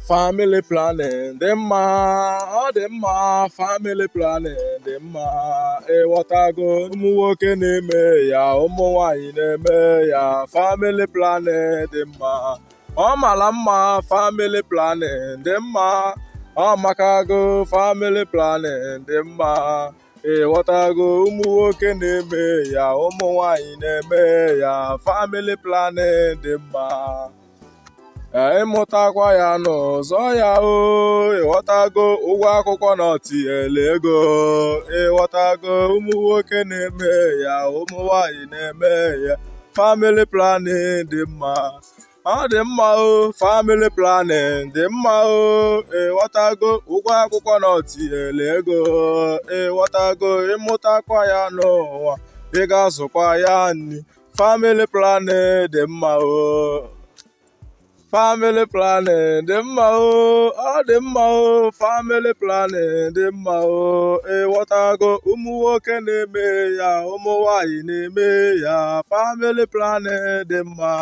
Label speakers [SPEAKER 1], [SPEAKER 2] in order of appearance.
[SPEAKER 1] family planning dị mma, ọ dị mma, family planning dị mma. Ịghọtago, ụmụ nwoke na-eme ya, ụmụ nwanyị na-eme ya, family planning dị mma. Ọ mara mma, family planning dị mma. Ọ makago, family planning dị mma. Ịghọtago, ụmụ nwoke na-eme ya, ụmụ nwanyị na-eme ya, family planning dị mma. Ịmụtakwa ya n'ụzọ ya o, ịghọtago, ụgwọ akwụkwọ na ọtinyela ego. Ịghọtago, ụmụ nwoke na-eme ya, ụmụ nwanyị na-eme ya, family planning dị mma. Ọ dị mma o, family planning dị mma o. Ịghọtago, ụgwọ akwụkwọ na ọtinyela ego. Ịghọtago, ịmụtakwa ya n'ụwa, ị ga-azụkwa ya nri, family planning dị mma o. Family planning dị mma o, ọ dị mma o, family planning dị mma o. Ịghọtago, ụmụ nwoke na-eme ya, ụmụ nwanyị na-eme ya, family planning dị mma.